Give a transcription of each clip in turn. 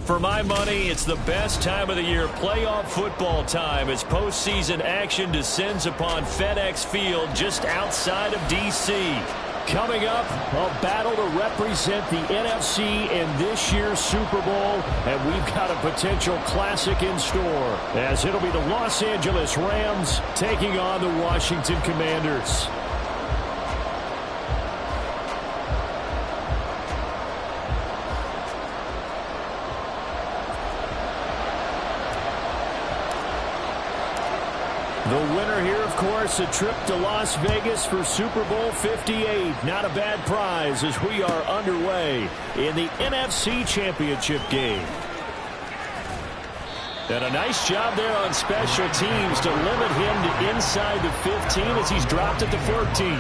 For my money, it's the best time of the year, playoff football time, as postseason action descends upon FedEx Field just outside of D.C. Coming up, a battle to represent the NFC in this year's Super Bowl, and we've got a potential classic in store, as it'll be the Los Angeles Rams taking on the Washington Commanders. The winner here, of course, a trip to Las Vegas for Super Bowl 58. Not a bad prize as we are underway in the NFC Championship game. And a nice job there on special teams to limit him to inside the 15 as he's dropped at the 14.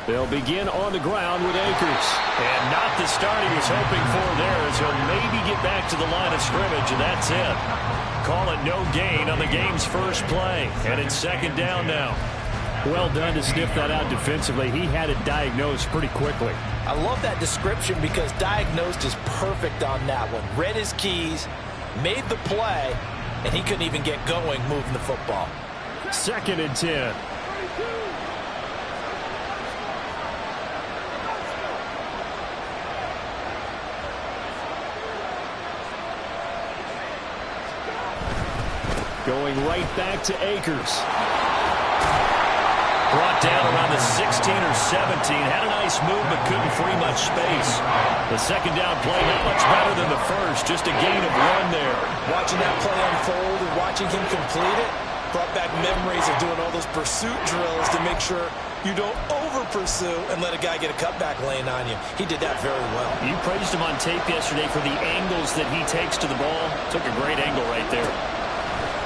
They'll begin on the ground with Akers. And not the start he was hoping for there, as he'll maybe get back to the line of scrimmage, and that's it. Call it no gain on the game's first play. And it's second down now. Well done to sniff that out defensively. He had it diagnosed pretty quickly. I love that description because diagnosed is perfect on that one. Read his keys, made the play, and he couldn't even get going moving the football. Second and 10. Going right back to Akers. Brought down around the 16 or 17. Had a nice move, but couldn't free much space. The second down play, not much better than the first. Just a gain of one there. Watching that play unfold and watching him complete it brought back memories of doing all those pursuit drills to make sure you don't over-pursue and let a guy get a cutback lane on you. He did that very well. You praised him on tape yesterday for the angles that he takes to the ball. Took a great angle right there.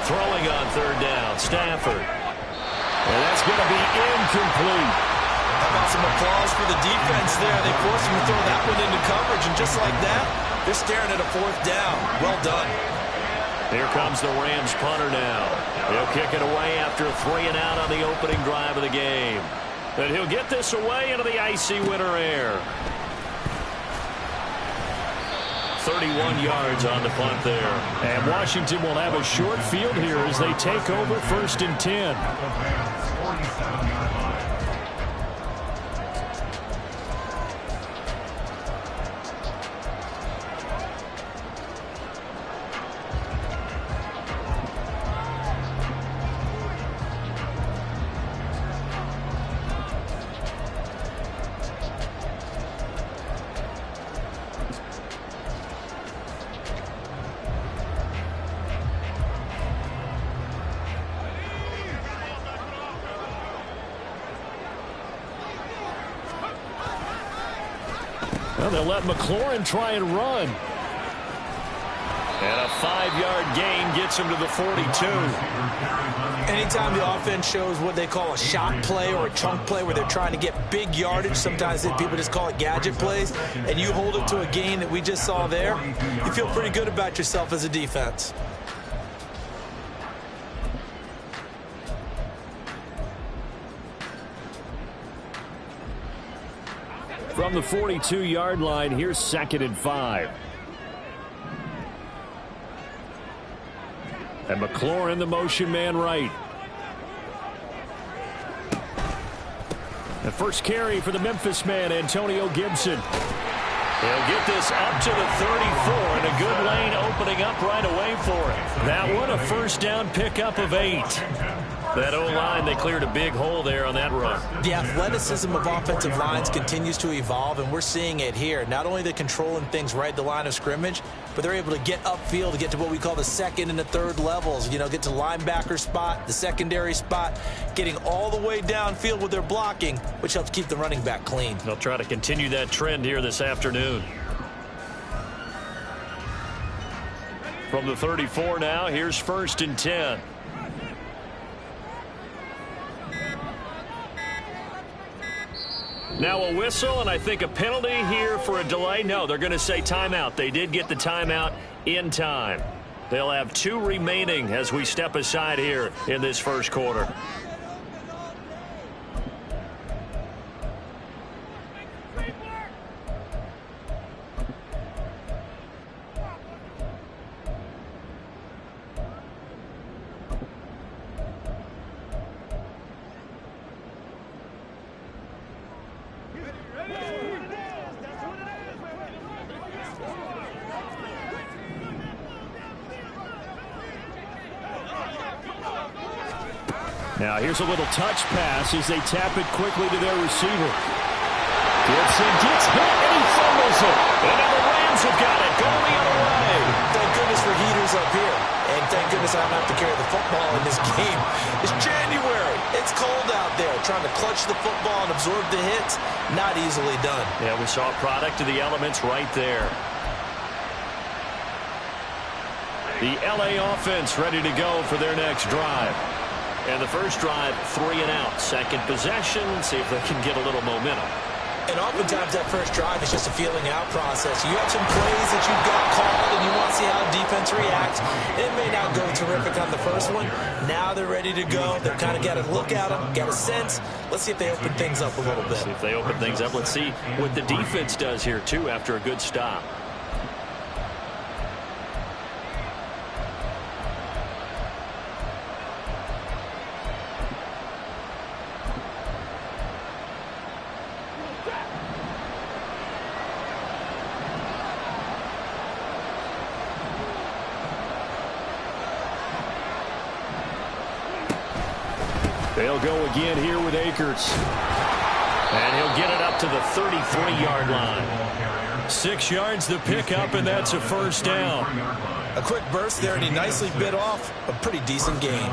Throwing on third down, Stafford. And that's going to be incomplete. How about some applause for the defense there? They forced him to throw that one into coverage, and just like that, they're staring at a fourth down. Well done. Here comes the Rams punter now. He'll kick it away after a 3-and-out on the opening drive of the game. And he'll get this away into the icy winter air. 31 yards on the punt there. And Washington will have a short field here as they take over first and 10. Well, they'll let McLaurin try and run. And a 5-yard gain gets him to the 42. Anytime the offense shows what they call a shot play or a chunk play where they're trying to get big yardage, sometimes people just call it gadget plays, and you hold it to a gain that we just saw there, you feel pretty good about yourself as a defense. From the 42-yard line, here's second and 5. And McLaurin, the motion man right. The first carry for the Memphis man, Antonio Gibson. He'll get this up to the 34, and a good lane opening up right away for him. That one, a first down pickup of 8. That O-line, they cleared a big hole there on that run. The athleticism of offensive lines continues to evolve, and we're seeing it here. Not only they're controlling things right at the line of scrimmage, but they're able to get upfield to get to what we call the second and the third levels. You know, get to linebacker spot, the secondary spot, getting all the way downfield with their blocking, which helps keep the running back clean. They'll try to continue that trend here this afternoon. From the 34 now, here's 1st and 10. Now a whistle, and I think a penalty here for a delay. No, they're going to say timeout. They did get the timeout in time. They'll have 2 remaining as we step aside here in this first quarter. Now here's a little touch pass as they tap it quickly to their receiver. Gibson gets hit and he fumbles it. And now the Rams have got it. Going the other way. Thank goodness for heaters up here. And thank goodness I don't have to carry the football in this game. It's January. It's cold out there. Trying to clutch the football and absorb the hits, not easily done. Yeah, we saw a product of the elements right there. The LA offense ready to go for their next drive. And the first drive, 3 and out. Second possession, see if they can get a little momentum. And oftentimes that first drive is just a feeling out process. You have some plays that you've got called and you want to see how defense reacts. It may not go terrific on the first one. Now they're ready to go. They've kind of got to look at them, got a sense. Let's see if they open things up a little bit. See if they open things up. Let's see what the defense does here, too, after a good stop. They'll go again here with Akers. And he'll get it up to the 33-yard line. 6 yards the pickup, and that's a first down. A quick burst there, and he nicely bit off a pretty decent gain.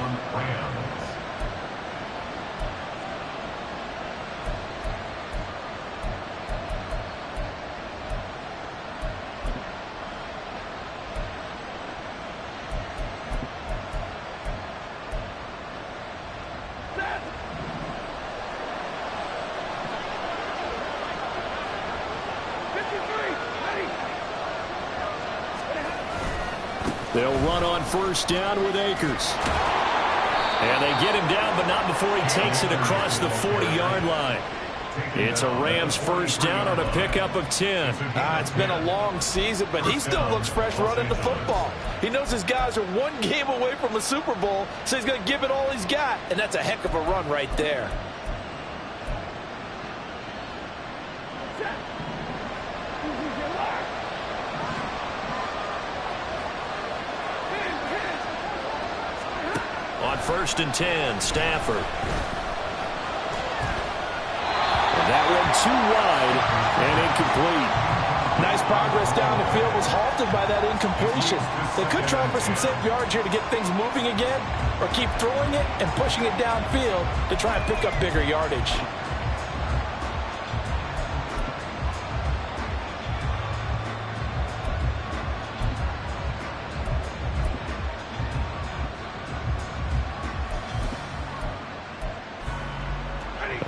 They'll run on first down with Akers. And they get him down, but not before he takes it across the 40-yard line. It's a Rams first down on a pickup of 10. It's been a long season, but he still looks fresh running the football. He knows his guys are 1 game away from a Super Bowl, so he's going to give it all he's got. And that's a heck of a run right there. On 1st and 10, Stafford. And that one too wide and incomplete. Nice progress down the field, was halted by that incompletion. They could try for some safe yards here to get things moving again, or keep throwing it and pushing it downfield to try and pick up bigger yardage.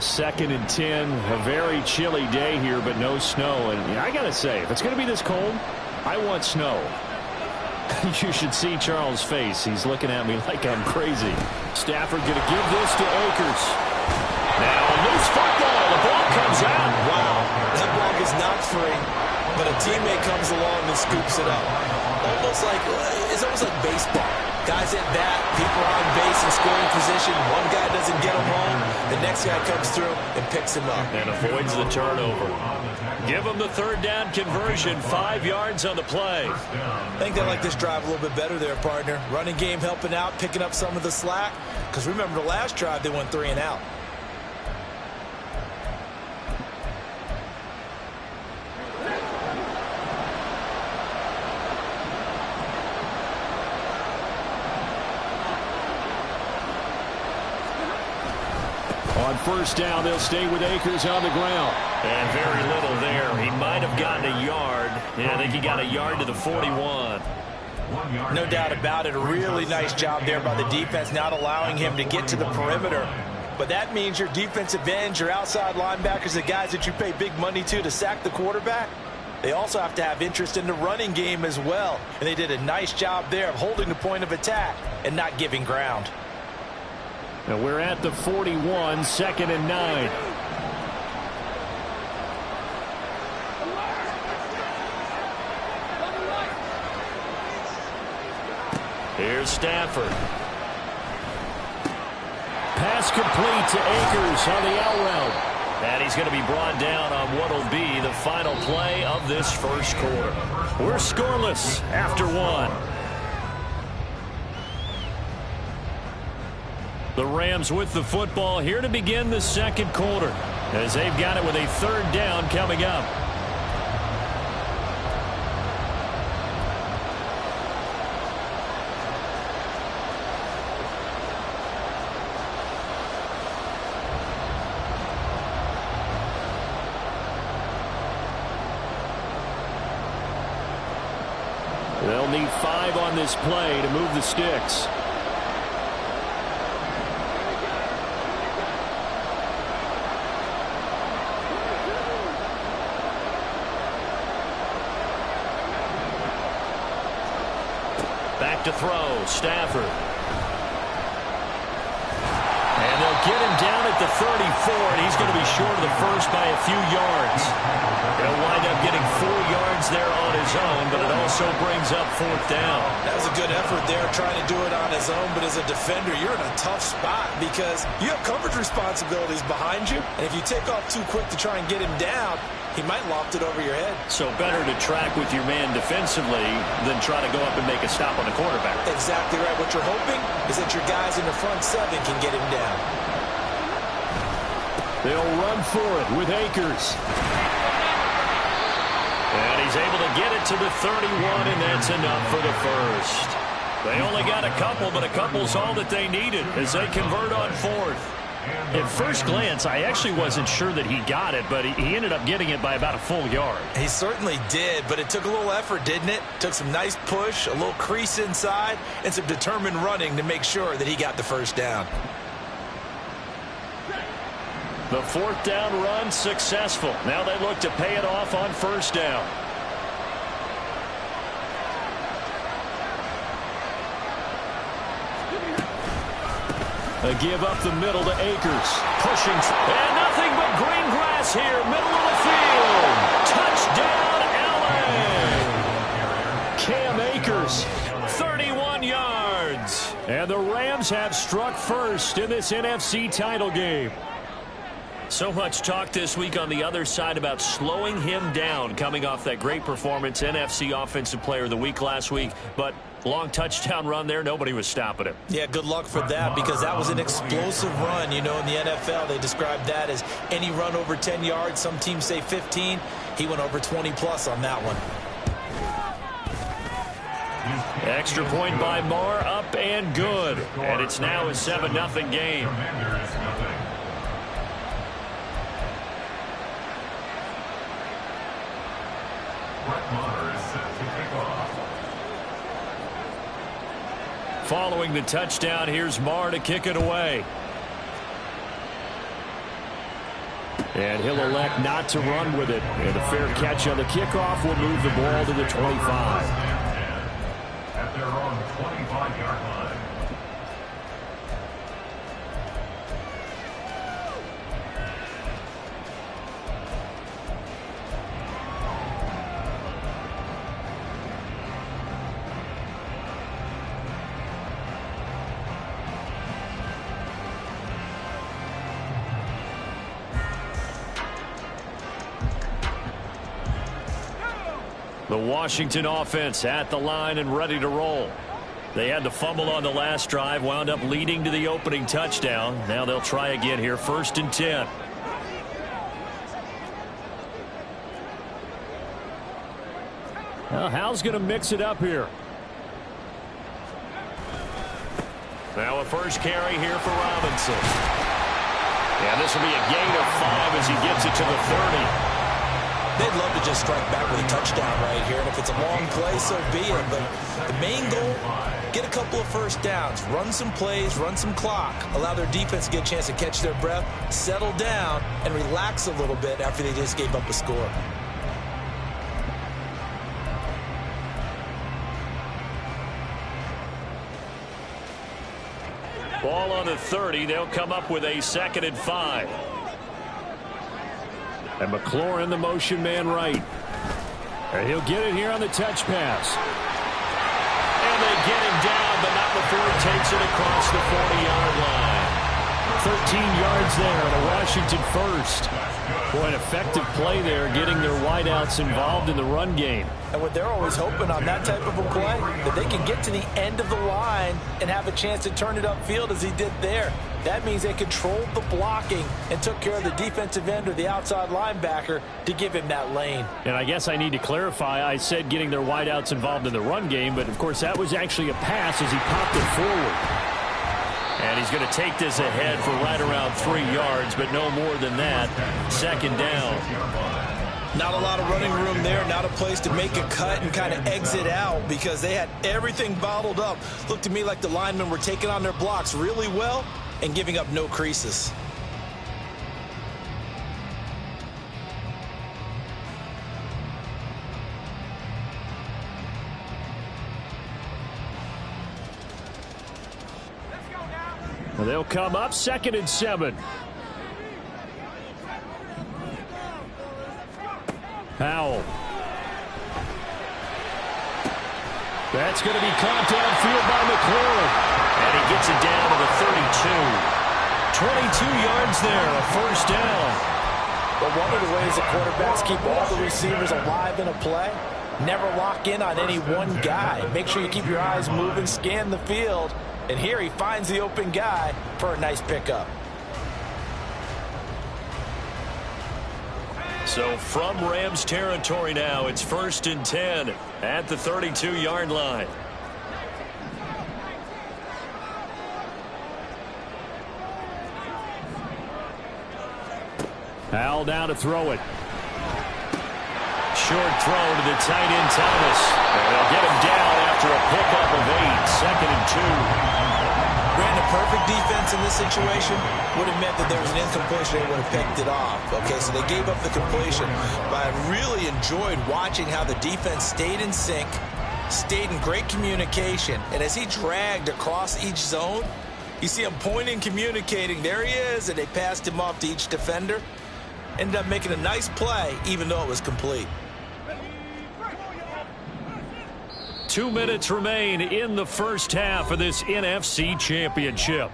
Second and 10, a very chilly day here, but no snow. And I got to say, if it's going to be this cold, I want snow. You should see Charles' face. He's looking at me like I'm crazy. Stafford going to give this to Akers. Now a loose football. The ball comes out. Wow, that ball is not free, but a teammate comes along and scoops it up. It's almost like baseball. Guys at bat, people are on base in scoring position. One guy doesn't get him home. The next guy comes through and picks him up. And avoids the turnover. Give them the third down conversion, 5 yards on the play. I think they like this drive a little bit better there, partner. Running game helping out, picking up some of the slack. Because remember the last drive, they went 3 and out. On first down, they'll stay with Akers on the ground. And very little there. He might have gotten a yard. Yeah, I think he got a yard to the 41. No doubt about it. A really nice job there by the defense, not allowing him to get to the perimeter. But that means your defensive ends, your outside linebackers, the guys that you pay big money to sack the quarterback, they also have to have interest in the running game as well. And they did a nice job there of holding the point of attack and not giving ground. And we're at the 41, 2nd and 9. Here's Stafford. Pass complete to Akers on the out route. And he's going to be brought down on what will be the final play of this first quarter. We're scoreless after 1. The Rams with the football here to begin the second quarter as they've got it with a third down coming up. They'll need 5 on this play to move the sticks. Back to throw, Stafford. And they'll get him down at the 34, and he's going to be short of the first by a few yards. He'll wind up getting 4 yards there on his own, but it also brings up 4th down. That was a good effort there, trying to do it on his own, but as a defender, you're in a tough spot because you have coverage responsibilities behind you, and if you take off too quick to try and get him down, he might loft it over your head. So better to track with your man defensively than try to go up and make a stop on the quarterback. Exactly right. What you're hoping is that your guys in the front 7 can get him down. They'll run for it with Akers. And he's able to get it to the 31, and that's enough for the first. They only got a couple, but a couple's all that they needed as they convert on 4th. At first glance, I actually wasn't sure that he got it, but he ended up getting it by about a full yard. He certainly did, but it took a little effort, didn't it? Took some nice push, a little crease inside, and some determined running to make sure that he got the first down. The 4th down run successful. Now they look to pay it off on first down. A give up the middle to Akers. Pushing. And nothing but green grass here. Middle of the field. Touchdown, LA. Cam Akers, 31 yards. And the Rams have struck first in this NFC title game. So much talk this week on the other side about slowing him down coming off that great performance, NFC Offensive Player of the Week last week. But long touchdown run there, nobody was stopping him. Yeah, good luck for that because that was an explosive run. You know, in the NFL, they describe that as any run over 10 yards. Some teams say 15. He went over 20-plus on that one. Extra point by Marr, up and good. And it's now a 7-0 game. Following the touchdown, here's Marr to kick it away. And he'll elect not to run with it. And a fair catch on the kickoff will move the ball to the 25. At their own 25-yard line. The Washington offense at the line and ready to roll. They had the fumble on the last drive, wound up leading to the opening touchdown. Now they'll try again here, 1st and 10. Well, Hal's going to mix it up here. Now a first carry here for Robinson. And this will be a gain of 5 as he gets it to the 30. They'd love to just strike back with a touchdown right here, and if it's a long play, so be it. But the main goal, get a couple of first downs, run some plays, run some clock, allow their defense to get a chance to catch their breath, settle down, and relax a little bit after they just gave up a score. Ball on the 30. They'll come up with a 2nd and 5. And McLaurin, the motion man right. And he'll get it here on the touch pass. And they get him down, but not before he takes it across the 40-yard line. 13 yards there and a Washington first. Boy, an effective play there, getting their wideouts involved in the run game. And what they're always hoping on that type of a play, that they can get to the end of the line and have a chance to turn it upfield as he did there. That means they controlled the blocking and took care of the defensive end or the outside linebacker to give him that lane. And I guess I need to clarify, I said getting their wideouts involved in the run game, but of course that was actually a pass as he popped it forward. And he's going to take this ahead for right around 3 yards, but no more than that. 2nd down. Not a lot of running room there, not a place to make a cut and kind of exit out because they had everything bottled up. Looked to me like the linemen were taking on their blocks really well and giving up no creases. Well, they'll come up 2nd and 7. Powell. That's going to be caught downfield by McLaurin. And he gets it down to the 32. 22 yards there, a 1st down. But one of the ways the quarterbacks keep all the receivers alive in a play, never lock in on any one guy. Make sure you keep your eyes moving, scan the field. And here he finds the open guy for a nice pickup. So from Rams territory now, it's 1st and 10 at the 32-yard line. Al down to throw it. Short throw to the tight end Thomas. And they'll get him down after a pickup of 8. 2nd and 2. Ran a perfect defense in this situation. Would have meant that there was an incompletion. They would have picked it off. Okay, so they gave up the completion. But I really enjoyed watching how the defense stayed in sync, stayed in great communication. And as he dragged across each zone, you see him pointing, communicating. There he is, and they passed him off to each defender. Ended up making a nice play, even though it was complete. 2 minutes remain in the first half of this NFC Championship.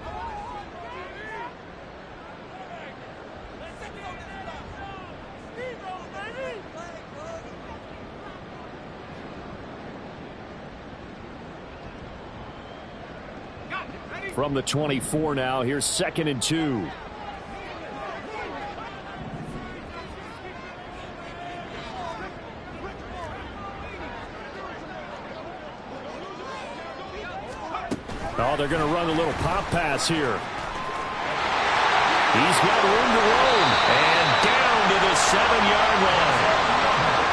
From the 24 now, here's 2nd and 2. Oh, they're going to run a little pop pass here. He's got room to roam. And down to the 7-yard line.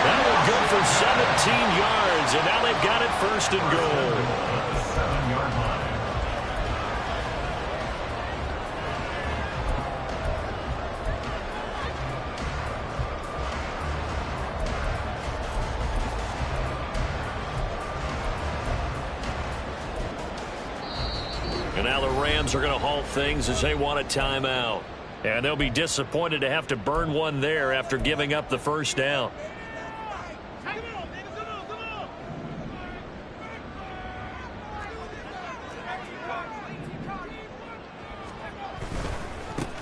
That will go for 17 yards. And now they've got it 1st and goal. And now the Rams are going to halt things as they want a timeout. And they'll be disappointed to have to burn one there after giving up the 1st down.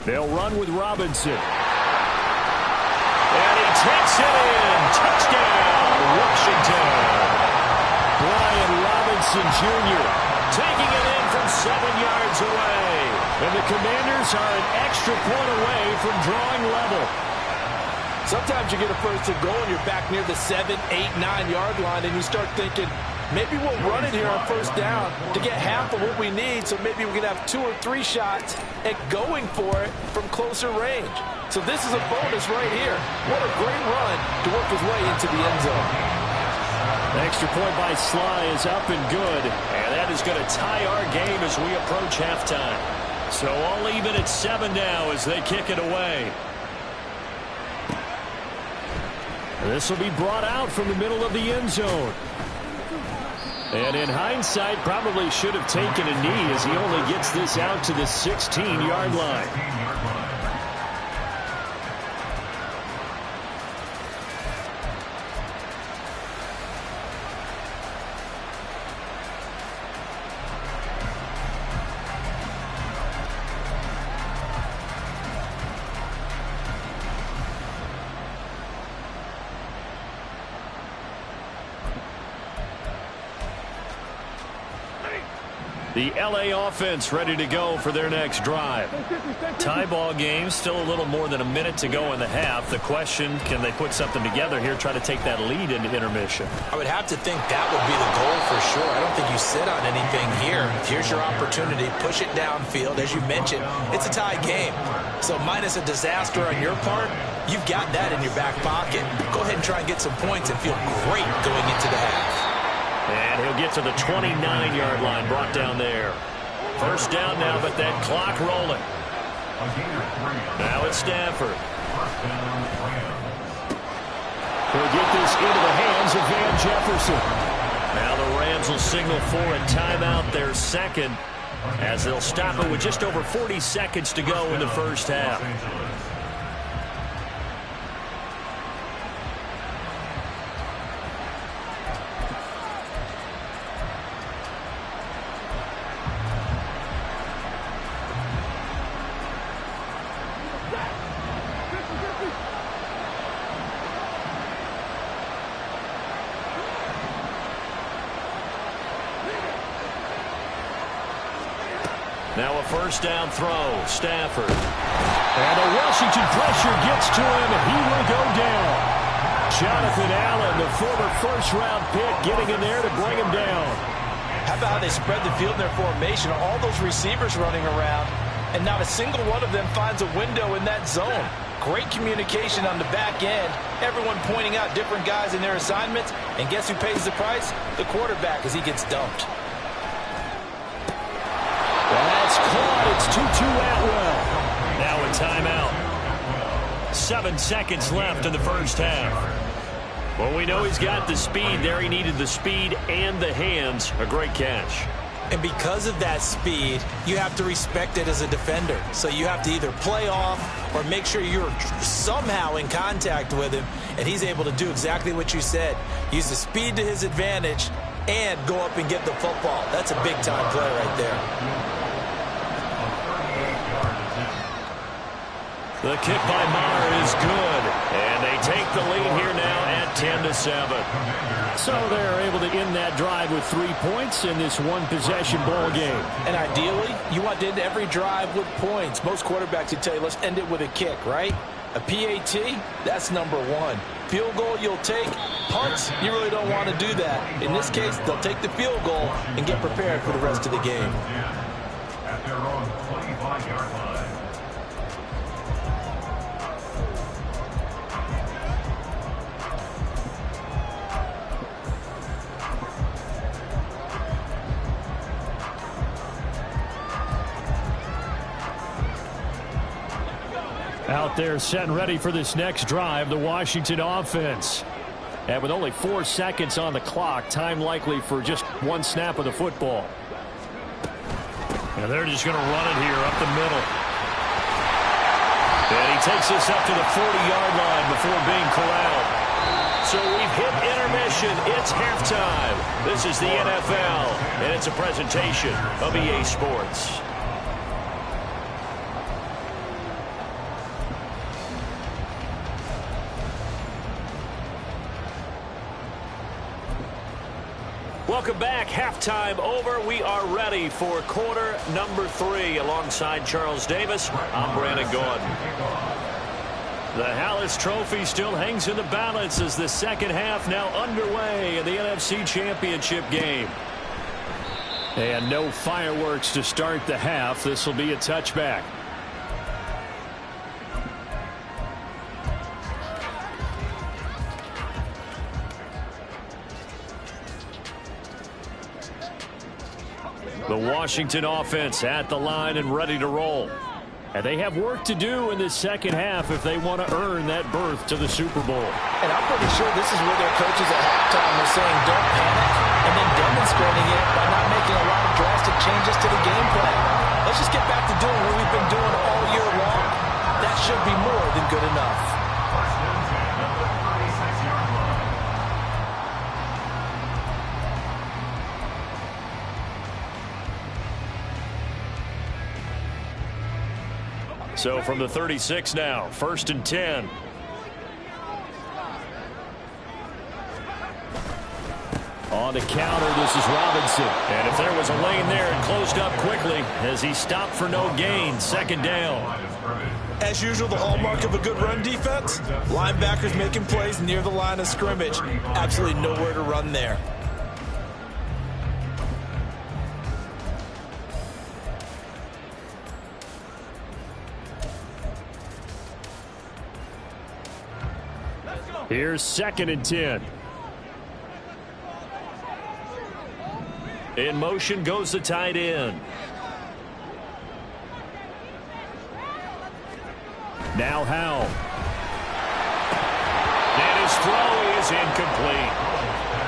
They'll run with Robinson. And he takes it in. Touchdown, Washington. junior, taking it in from 7 yards away. And the Commanders are an extra point away from drawing level. Sometimes you get a first and goal and you're back near the 7, 8, 9-yard line, and you start thinking, maybe we'll run it here on first down to get half of what we need, so maybe we can have 2 or 3 shots at going for it from closer range. So this is a bonus right here. What a great run to work his way into the end zone. The extra point by Sly is up and good, and that is going to tie our game as we approach halftime. So all even at 7 now as they kick it away. This will be brought out from the middle of the end zone. And in hindsight, probably should have taken a knee as he only gets this out to the 16-yard line. The LA offense ready to go for their next drive. Tie ball game, still a little more than a minute to go in the half. The question, can they put something together here, try to take that lead into intermission? I would have to think that would be the goal for sure. I don't think you sit on anything here. Here's your opportunity. Push it downfield. As you mentioned, it's a tie game. So minus a disaster on your part, you've got that in your back pocket. Go ahead and try and get some points and feel great going into the half. And he'll get to the 29-yard line, brought down there. First down now, but that clock rolling. Now it's Stafford. He'll get this into the hands of Van Jefferson. Now the Rams will signal for a timeout, their second, as they'll stop it with just over 40 seconds to go in the first half. Now a first down throw, Stafford. And the Washington pressure gets to him, and he will go down. Jonathan Allen, the former first-round pick, getting in there to bring him down. How about how they spread the field in their formation? All those receivers running around, and not a single one of them finds a window in that zone. Great communication on the back end. Everyone pointing out different guys in their assignments. And guess who pays the price? The quarterback, as he gets dumped. That's caught. It's Tutu Atwell. Now a timeout. 7 seconds left in the first half. Well, we know he's got the speed there. He needed the speed and the hands. A great catch. And because of that speed, you have to respect it as a defender. So you have to either play off or make sure you're somehow in contact with him, and he's able to do exactly what you said. Use the speed to his advantage and go up and get the football. That's a big-time play right there. The kick by Maher is good, and they take the lead here now at 10-7. So they're able to end that drive with 3 points in this one-possession ball game. And ideally, you want to end every drive with points. Most quarterbacks would tell you, let's end it with a kick, right? A PAT, that's number one. Field goal you'll take. Punts, you really don't want to do that. In this case, they'll take the field goal and get prepared for the rest of the game. At their own 25-yard line. Out there set and ready for this next drive, the Washington offense. And with only 4 seconds on the clock, time likely for just one snap of the football. And they're just going to run it here up the middle. And he takes this up to the 40-yard line before being corralled. So we've hit intermission. It's halftime. This is the NFL, and it's a presentation of EA Sports. Welcome back. Halftime over. We are ready for quarter number 3. Alongside Charles Davis, I'm Brandon Gordon. The Hallis Trophy still hangs in the balance as the second half now underway in the NFC Championship game. And no fireworks to start the half. This will be a touchback. The Washington offense at the line and ready to roll. And they have work to do in this second half if they want to earn that berth to the Super Bowl. And I'm pretty sure this is where their coaches at halftime were saying don't panic, and then demonstrating it by not making a lot of drastic changes to the game plan. Let's just get back to doing what we've been doing all year long. That should be more than good enough. So from the 36 now, 1st and 10. On the counter, this is Robinson. And if there was a lane there, it closed up quickly as he stopped for no gain. 2nd down. As usual, the hallmark of a good run defense, linebackers making plays near the line of scrimmage. Absolutely nowhere to run there. Here's 2nd and 10. In motion goes the tight end. Now Howell. And his throw is incomplete.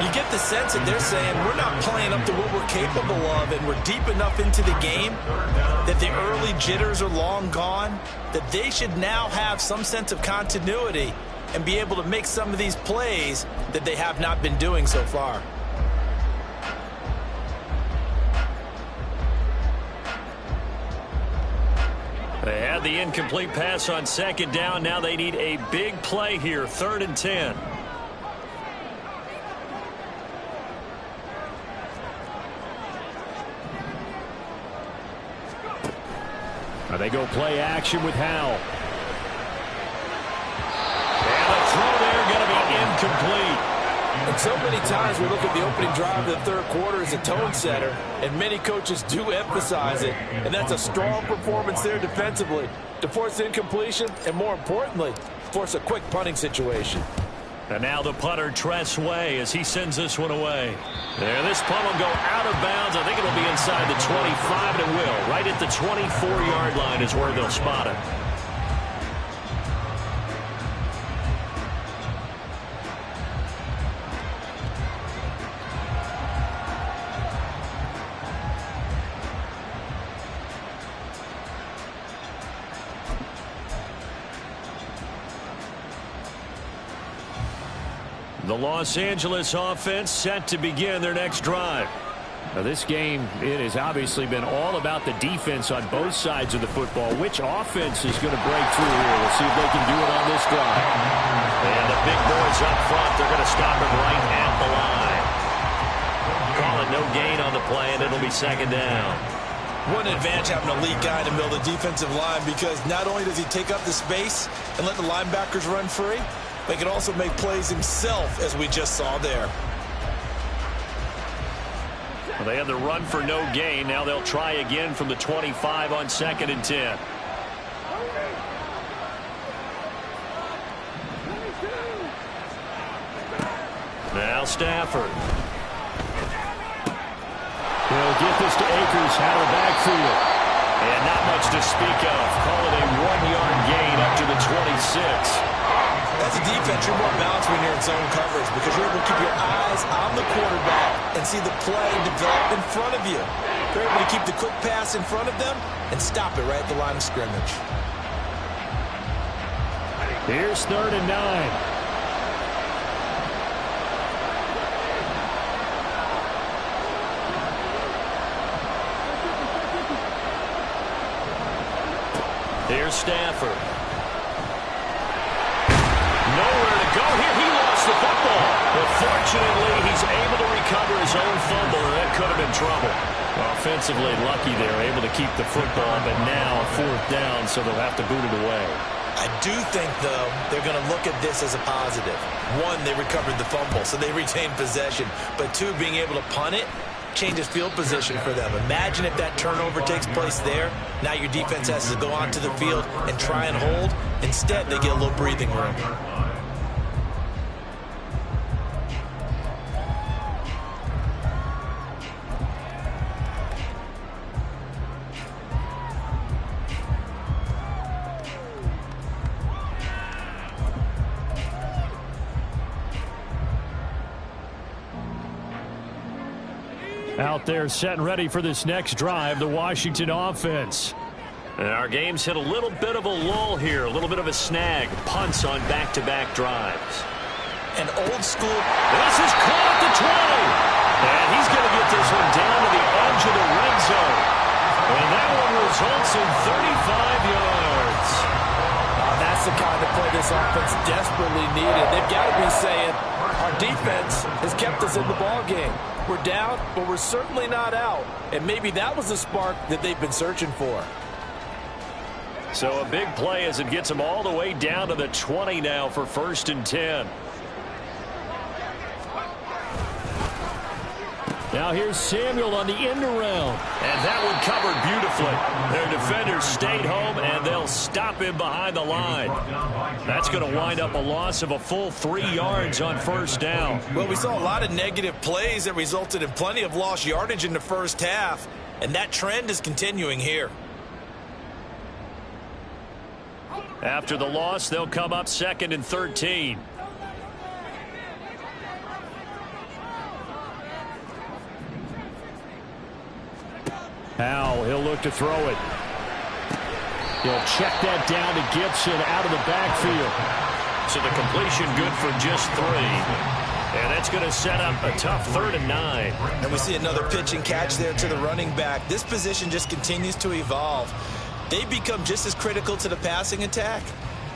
You get the sense that they're saying we're not playing up to what we're capable of, and we're deep enough into the game that the early jitters are long gone, that they should now have some sense of continuity and be able to make some of these plays that they have not been doing so far. They had the incomplete pass on 2nd down. Now they need a big play here, 3rd and 10. They go play action with Howell. Incomplete. And so many times we look at the opening drive of the 3rd quarter as a tone setter, and many coaches do emphasize it, and that's a strong performance there defensively to force incompletion and, more importantly, force a quick punting situation. And now the punter, Tress Way, as he sends this one away. There, this punt will go out of bounds. I think it'll be inside the 25, and it will. Right at the 24-yard line is where they'll spot it. The Los Angeles offense set to begin their next drive. Now this game, it has obviously been all about the defense on both sides of the football. Which offense is going to break through here? We'll see if they can do it on this drive. And the big boys up front, they're going to stop him right at the line. Call it no gain on the play, and it'll be 2nd down. What an advantage having a lead guy in the middle of the defensive line, because not only does he take up the space and let the linebackers run free, but he can also make plays himself, as we just saw there. Well, they had the run for no gain. Now they'll try again from the 25 on 2nd and 10. Now Stafford. He'll get this to Akers out of the backfield. And not much to speak of. Call it a 1-yard gain up to the 26. As a defense, you're more balanced when you're in zone coverage because you're able to keep your eyes on the quarterback and see the play develop in front of you. You're able to keep the quick pass in front of them and stop it right at the line of scrimmage. Here's 3rd and 9. Here's Stafford. Nowhere to go here. He lost the football. But fortunately, he's able to recover his own trouble. Offensively lucky they're able to keep the football, but now a 4th down, so they'll have to boot it away. I do think, though, they're going to look at this as a positive. One, they recovered the fumble, so they retained possession. But two, being able to punt it changes field position for them. Imagine if that turnover takes place there. Now your defense has to go onto the field and try and hold. Instead, they get a little breathing room. Out there set and ready for this next drive, the Washington offense. And our game's hit a little bit of a lull here, a little bit of a snag. Punts on back-to-back drives. An old school. This is caught at the 20. And he's going to get this one down to the edge of the red zone. And that one results in 35 yards. That's the kind of play this offense desperately needed. They've got to be saying, our defense has kept us in the ball game. We're down, but we're certainly not out. And maybe that was the spark that they've been searching for. So a big play as it gets them all the way down to the 20 now for 1st and 10. Now here's Samuel on the end around. And that one covered beautifully. Their defenders stayed home, and they'll stop him behind the line. That's going to wind up a loss of a full 3 yards on 1st down. Well, we saw a lot of negative plays that resulted in plenty of lost yardage in the first half. And that trend is continuing here. After the loss, they'll come up 2nd and 13. Howell, he'll look to throw it. He'll check that down to Gibson out of the backfield. So the completion good for just 3. And that's going to set up a tough 3rd and 9. And we see another pitch and catch there to the running back. This position just continues to evolve. They become just as critical to the passing attack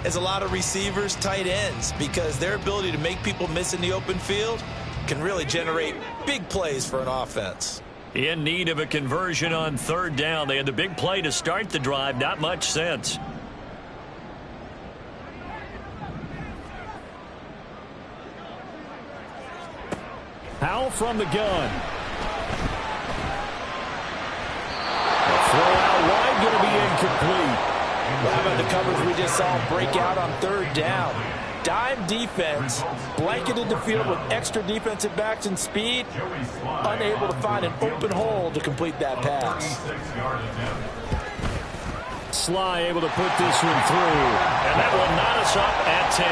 as a lot of receivers, tight ends, because their ability to make people miss in the open field can really generate big plays for an offense. In need of a conversion on 3rd down. They had the big play to start the drive. Not much sense. Howell from the gun. The throw out wide going to be incomplete. How about the coverage we just saw break out on 3rd down? Dime defense, blanketed the field with extra defensive backs and speed, unable to find an open hole to complete that pass. Sly able to put this one through, and that will knot us up at 10.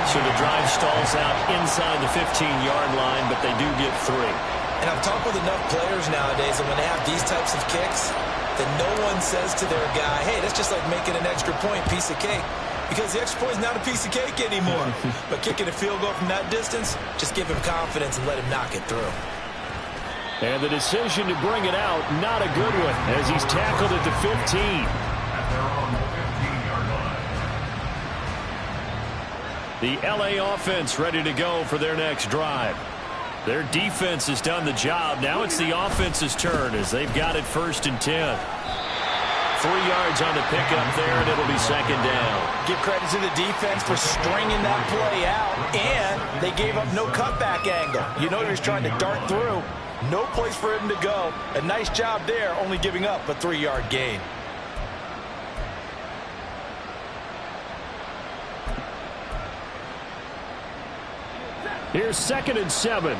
So the drive stalls out inside the 15-yard line, but they do get 3. And I've talked with enough players nowadays that when they have these types of kicks, that no one says to their guy, hey, that's just like making an extra point, piece of cake. Because the extra point is not a piece of cake anymore. But kicking a field goal from that distance, just give him confidence and let him knock it through. And the decision to bring it out, not a good one, as he's tackled at the 15. The LA offense ready to go for their next drive. Their defense has done the job. Now it's the offense's turn as they've got it 1st and 10. 3 yards on the pickup there, and it'll be 2nd down. Give credit to the defense for stringing that play out, and they gave up no cutback angle. You know he was trying to dart through. No place for him to go. A nice job there, only giving up a 3-yard gain. Here's 2nd and 7.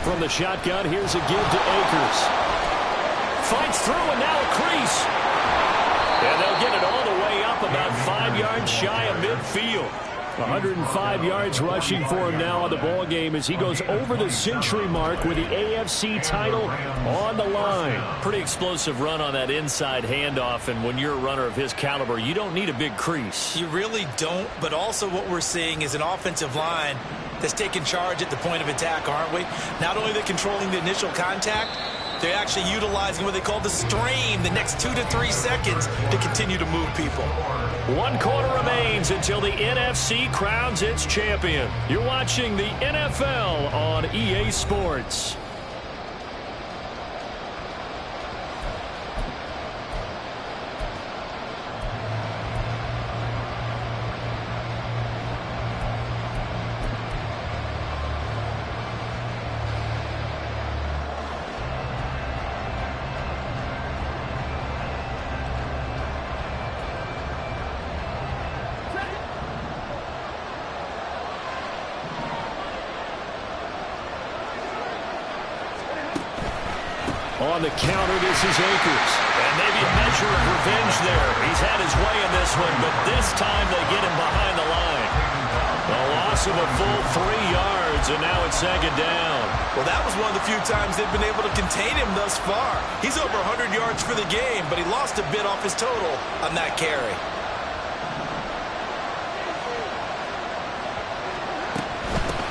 From the shotgun, here's a give to Akers. Fights through, and now a crease. And they'll get it all the way up about 5 yards shy of midfield. 105 yards rushing for him now on the ball game as he goes over the century mark with the AFC title on the line. Pretty explosive run on that inside handoff, and when you're a runner of his caliber, you don't need a big crease. You really don't, but also what we're seeing is an offensive line that's taking charge at the point of attack, aren't we? Not only are they controlling the initial contact, they're actually utilizing what they call the stream, the next 2 to 3 seconds, to continue to move people. 1 quarter remains until the NFC crowns its champion. You're watching the NFL on EA Sports. On the counter, this is Akers. And maybe a measure of revenge there. He's had his way in this one, but this time they get him behind the line. A loss of a full 3 yards, and now it's 2nd down. Well, that was one of the few times they've been able to contain him thus far. He's over 100 yards for the game, but he lost a bit off his total on that carry.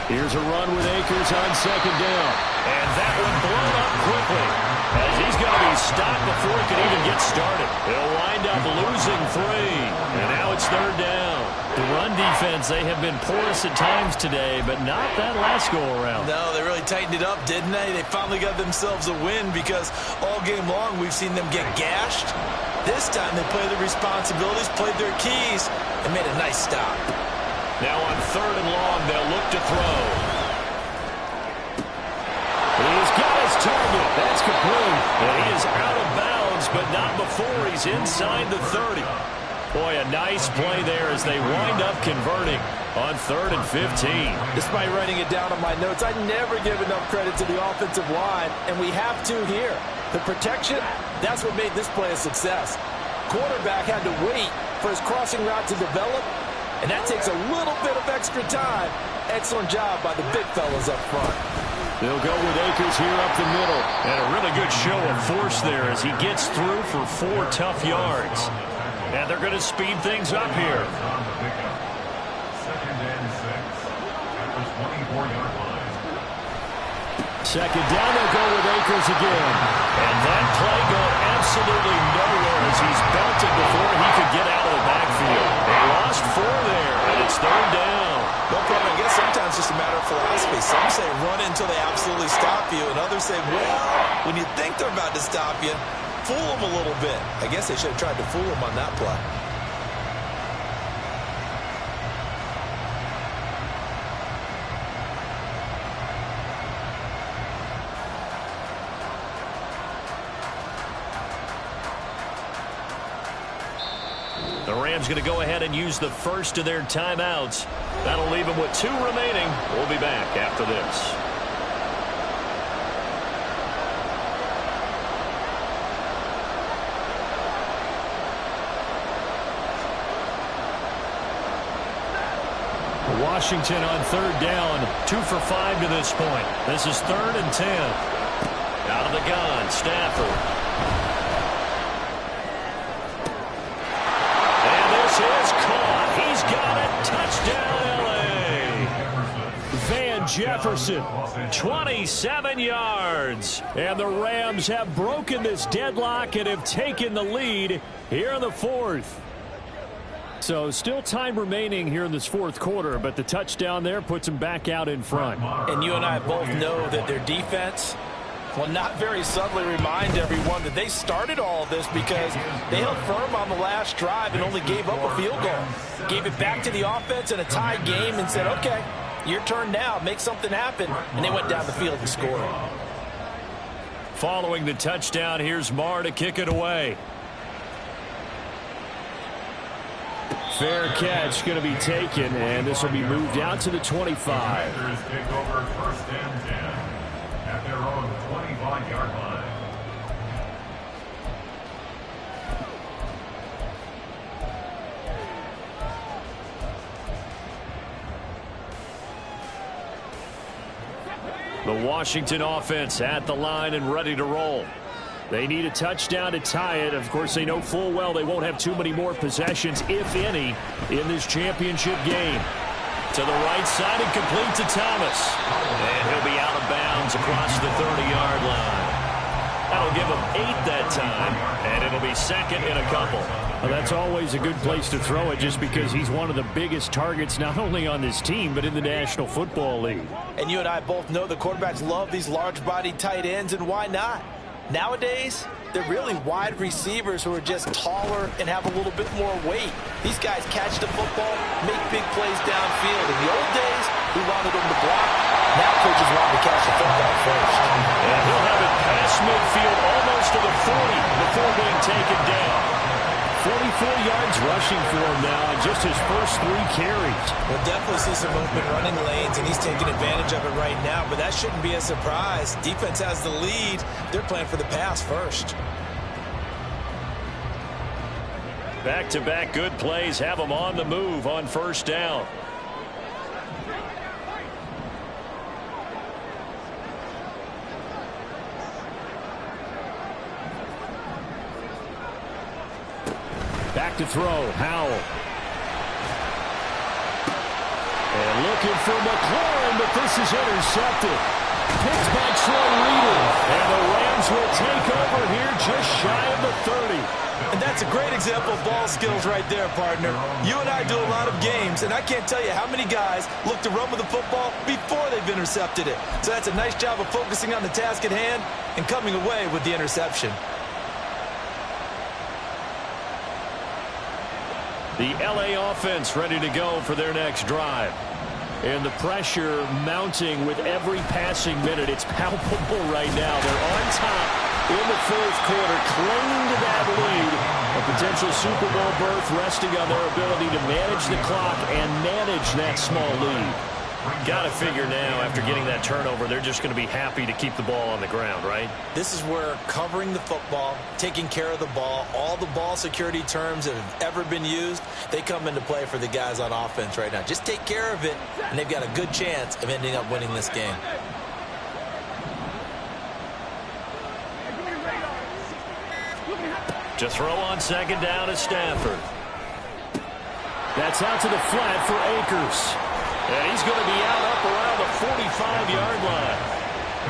Here's a run with Akers on 2nd down. And that one blown up quickly, as he's going to be stopped before he can even get started. He'll wind up losing 3. And now it's 3rd down. The run defense, they have been porous at times today, but not that last go-around. No, they really tightened it up, didn't they? They finally got themselves a win because all game long we've seen them get gashed. This time they played their responsibilities, played their keys, and made a nice stop. Now on 3rd and long, they'll look to throw. He's got his target. That's complete. And he is out of bounds, but not before he's inside the 30. Boy, a nice play there as they wind up converting on 3rd and 15. Despite writing it down on my notes, I never give enough credit to the offensive line, and we have to here. The protection, that's what made this play a success. Quarterback had to wait for his crossing route to develop, and that takes a little bit of extra time. Excellent job by the big fellas up front. They'll go with Akers here up the middle. And a really good show of force there as he gets through for 4 tough yards. And they're going to speed things up here. 2nd and 6 at the 24-yard line. 2nd down, they'll go with Akers again. And that play going absolutely nowhere as he's belted before he could get out of the backfield. They lost 4 there, and it's 3rd down. No problem. I guess sometimes it's just a matter of philosophy. Some say run until they absolutely stop you, and others say, well, when you think they're about to stop you, fool them a little bit. I guess they should have tried to fool them on that play. The Rams going to go ahead and use the first of their timeouts. That'll leave them with 2 remaining. We'll be back after this. Washington on 3rd down, 2 for 5 to this point. This is 3rd and 10. Out of the gun, Stafford. Is caught. He's got it. Touchdown, L.A. Van Jefferson, 27 yards. And the Rams have broken this deadlock and have taken the lead here in the 4th. So still time remaining here in this 4th quarter, but the touchdown there puts them back out in front. And you and I both know that their defense will not very subtly remind everyone that they started all of this because they held firm on the last drive and only gave up a field goal. Gave it back to the offense in a tied game and said, okay, your turn now, make something happen. And they went down the field and scored. Following the touchdown, here's Marr to kick it away. Fair catch going to be taken, and this will be moved out to the 25. Panthers take over 1st and 10 at their own 25-yard line. The Washington offense at the line and ready to roll. They need a touchdown to tie it. Of course, they know full well they won't have too many more possessions, if any, in this championship game. To the right side and complete to Thomas. And he'll be out of bounds across the 30-yard line. That'll give him 8 that time, and it'll be 2nd and a couple. Well, that's always a good place to throw it just because he's one of the biggest targets not only on this team but in the National Football League. And you and I both know the quarterbacks love these large-bodied tight ends, and why not? Nowadays, they're really wide receivers who are just taller and have a little bit more weight. These guys catch the football, make big plays downfield. In the old days, we wanted them to block. Now coaches want to catch the football first. And he'll have it past midfield almost to the 40 before being taken down. 44 yards rushing for him now in just his first 3 carries. We'll definitely see some open running lanes, and he's taking advantage of it right now, but that shouldn't be a surprise. Defense has the lead. They're playing for the pass first. Back-to-back good plays have him on the move on first down. Back to throw, Howell. And looking for McLaurin, but this is intercepted. Picked by Troy Reeder. And the Rams will take over here just shy of the 30. And that's a great example of ball skills right there, partner. You and I do a lot of games, and I can't tell you how many guys look to run with the football before they've intercepted it. So that's a nice job of focusing on the task at hand and coming away with the interception. The LA offense ready to go for their next drive. And the pressure mounting with every passing minute. It's palpable right now. They're on top in the fourth quarter, clinging to that lead. A potential Super Bowl berth resting on their ability to manage the clock and manage that small lead. Got to figure now, after getting that turnover, they're just going to be happy to keep the ball on the ground, right? This is where covering the football, taking care of the ball, all the ball security terms that have ever been used, they come into play for the guys on offense right now. Just take care of it, and they've got a good chance of ending up winning this game. To throw on second down is Stafford. That's out to the flat for Akers. And he's going to be out up around the 45-yard line.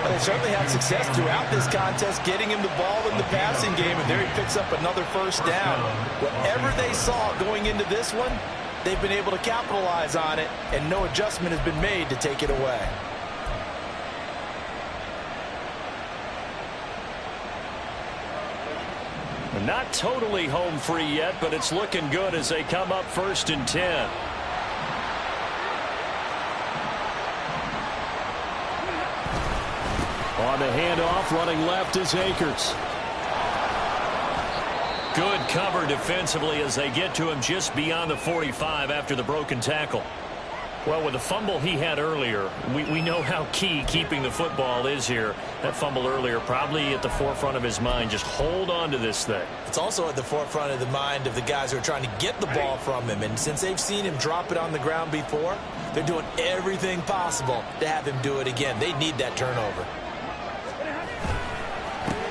Well, they certainly had success throughout this contest getting him the ball in the passing game, and there he picks up another first down. Whatever they saw going into this one, they've been able to capitalize on it, and no adjustment has been made to take it away. Not totally home free yet, but it's looking good as they come up 1st and 10. On the handoff, running left is Akers. Good cover defensively as they get to him just beyond the 45 after the broken tackle. Well, with the fumble he had earlier, we know how key keeping the football is here. That fumble earlier probably at the forefront of his mind. Just hold on to this thing. It's also at the forefront of the mind of the guys who are trying to get the ball from him. And since they've seen him drop it on the ground before, they're doing everything possible to have him do it again. They need that turnover.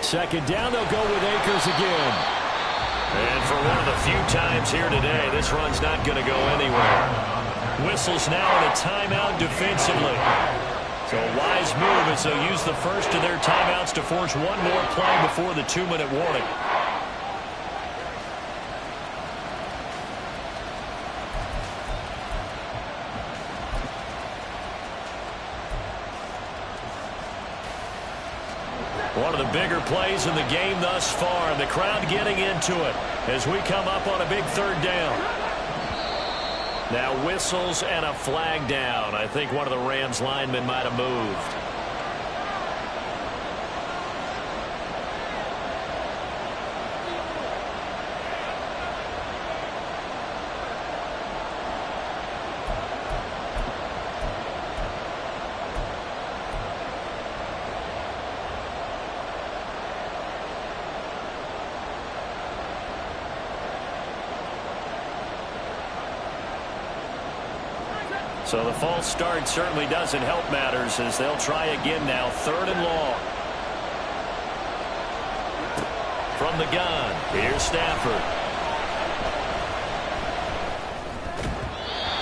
Second down, they'll go with Akers again. And for one of the few times here today, this run's not going to go anywhere. Whistles now in a timeout defensively. So a wise move as they'll use the first of their timeouts to force one more play before the 2-minute warning. One of the bigger plays in the game thus far, and the crowd getting into it as we come up on a big 3rd down. Now whistles and a flag down. I think one of the Rams linemen might have moved. So the false start certainly doesn't help matters as they'll try again now. 3rd and long. From the gun, here's Stafford.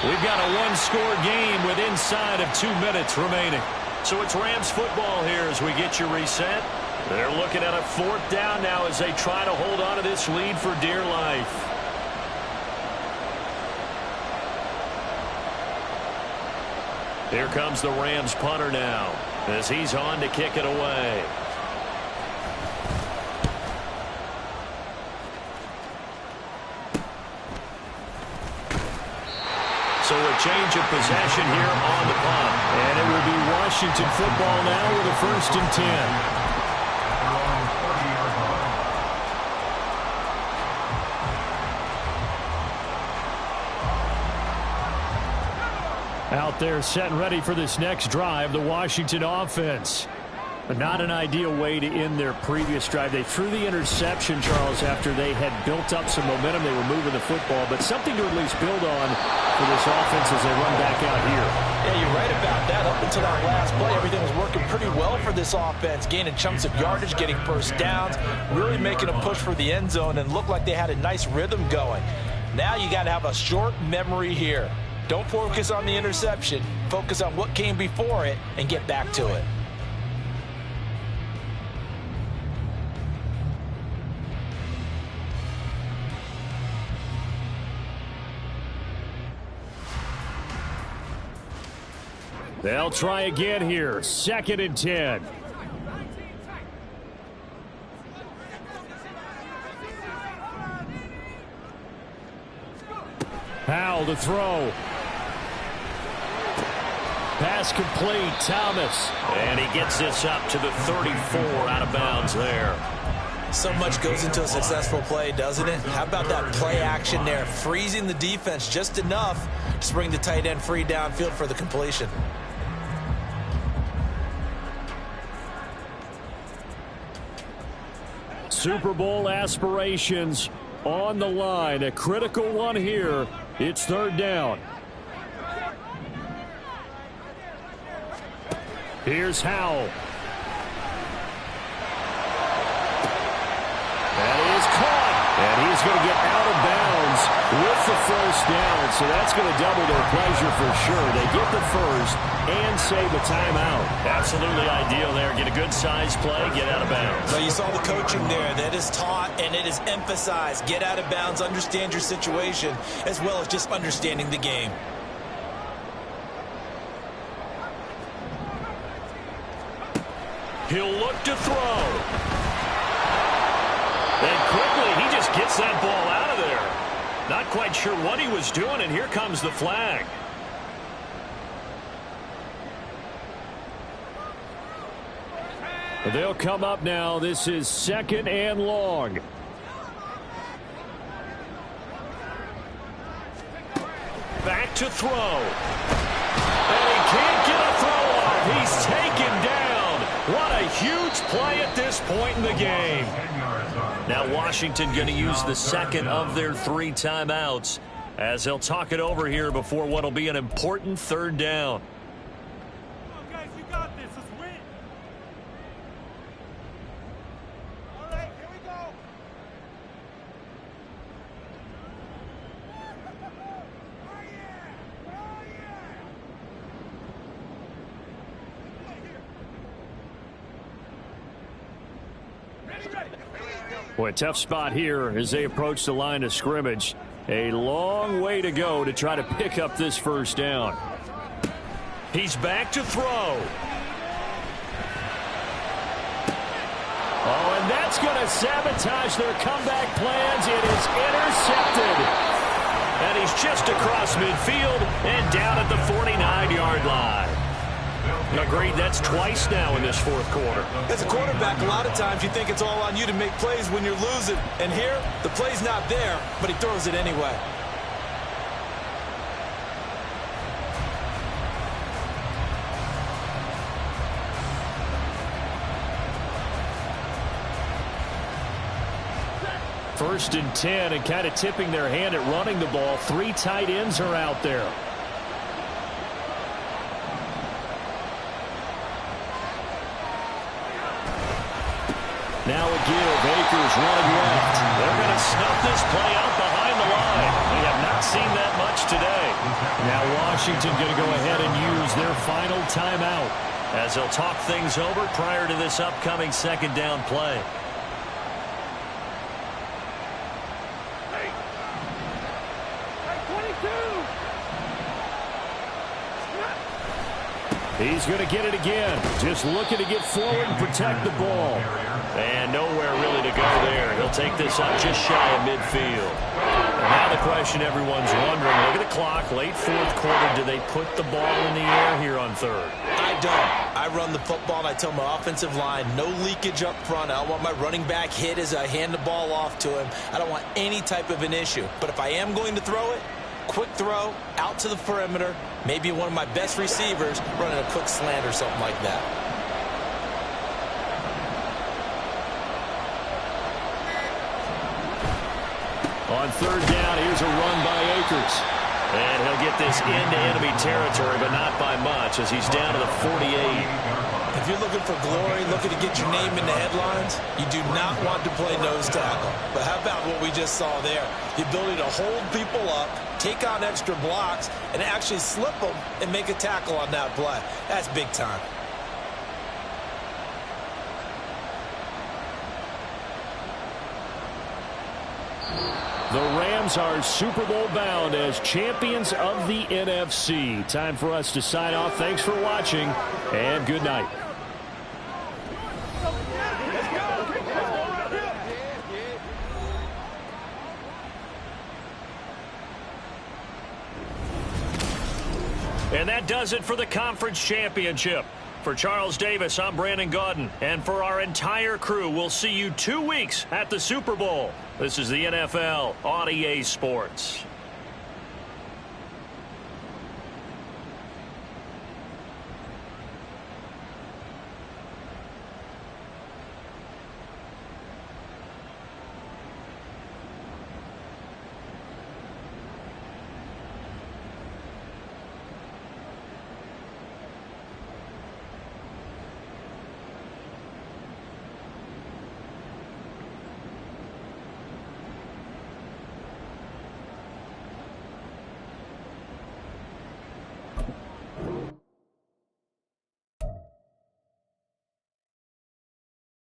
We've got a one-score game with inside of 2 minutes remaining. So it's Rams football here as we get you reset. They're looking at a 4th down now as they try to hold on to this lead for dear life. Here comes the Rams punter now as he's on to kick it away. So a change of possession here on the punt. And it will be Washington football now with a 1st and 10. Out there set and ready for this next drive, the Washington offense. But not an ideal way to end their previous drive. They threw the interception, Charles, after they had built up some momentum. They were moving the football, but something to at least build on for this offense as they run back out here. Yeah, you're right about that. Up until that last play, everything was working pretty well for this offense, gaining chunks of yardage, getting first downs, really making a push for the end zone, and looked like they had a nice rhythm going. Now you got to have a short memory here. Don't focus on the interception. Focus on what came before it and get back to it. They'll try again here. 2nd and 10. Howell to throw. Pass complete. Thomas. And he gets this up to the 34, out of bounds there. So much goes into a successful play, doesn't it? How about that play action there? Freezing the defense just enough to bring the tight end free downfield for the completion. Super Bowl aspirations on the line. A critical one here. It's 3rd down. Here's Howell. That is caught. And he's going to get out of bounds with the 1st down. So that's going to double their pleasure for sure. They get the 1st and save a timeout. Absolutely ideal there. Get a good size play, get out of bounds. So you saw the coaching there. That is taught and it is emphasized. Get out of bounds, understand your situation, as well as just understanding the game. He'll look to throw. And quickly, he just gets that ball out of there. Not quite sure what he was doing, and here comes the flag. They'll come up now. This is 2nd and long. Back to throw. And he can't get a throw off. He's taken down. What a huge play at this point in the game. Now Washington going to use the 2nd of their 3 timeouts as they'll talk it over here before what will be an important 3rd down. Guys, you got this. Let's win. All right, here we go. Oh, yeah. Oh, yeah. Ready. Boy, tough spot here as they approach the line of scrimmage. A long way to go to try to pick up this 1st down. He's back to throw. Oh, and that's going to sabotage their comeback plans. It is intercepted. And he's just across midfield and down at the 49-yard line. Agreed, that's twice now in this 4th quarter. As a quarterback, a lot of times you think it's all on you to make plays when you're losing. And here, the play's not there, but he throws it anyway. First and 10, and kind of tipping their hand at running the ball. 3 tight ends are out there. Now a give. Akers running left. They're going to snuff this play out behind the line. We have not seen that much today. Now Washington going to go ahead and use their final timeout as they'll talk things over prior to this upcoming 2nd down play. He's going to get it again. Just looking to get forward and protect the ball. And nowhere really to go there. He'll take this up just shy of midfield. And now the question everyone's wondering, look at the clock, late fourth quarter, do they put the ball in the air here on third? I don't. I run the football and I tell my offensive line, no leakage up front. I don't want my running back hit as I hand the ball off to him. I don't want any type of an issue. But if I am going to throw it, quick throw, out to the perimeter, maybe one of my best receivers running a quick slant or something like that. On third down, here's a run by Akers. And he'll get this into enemy territory, but not by much as he's down to the 48. If you're looking for glory, looking to get your name in the headlines, you do not want to play nose tackle. But how about what we just saw there? The ability to hold people up, take on extra blocks, and actually slip them and make a tackle on that play. That's big time. The Rams are Super Bowl bound as champions of the NFC. Time for us to sign off. Thanks for watching, and good night. And that does it for the conference championship. For Charles Davis, I'm Brandon Gaudin. And for our entire crew, we'll see you 2 weeks at the Super Bowl. This is the NFL on EA Sports.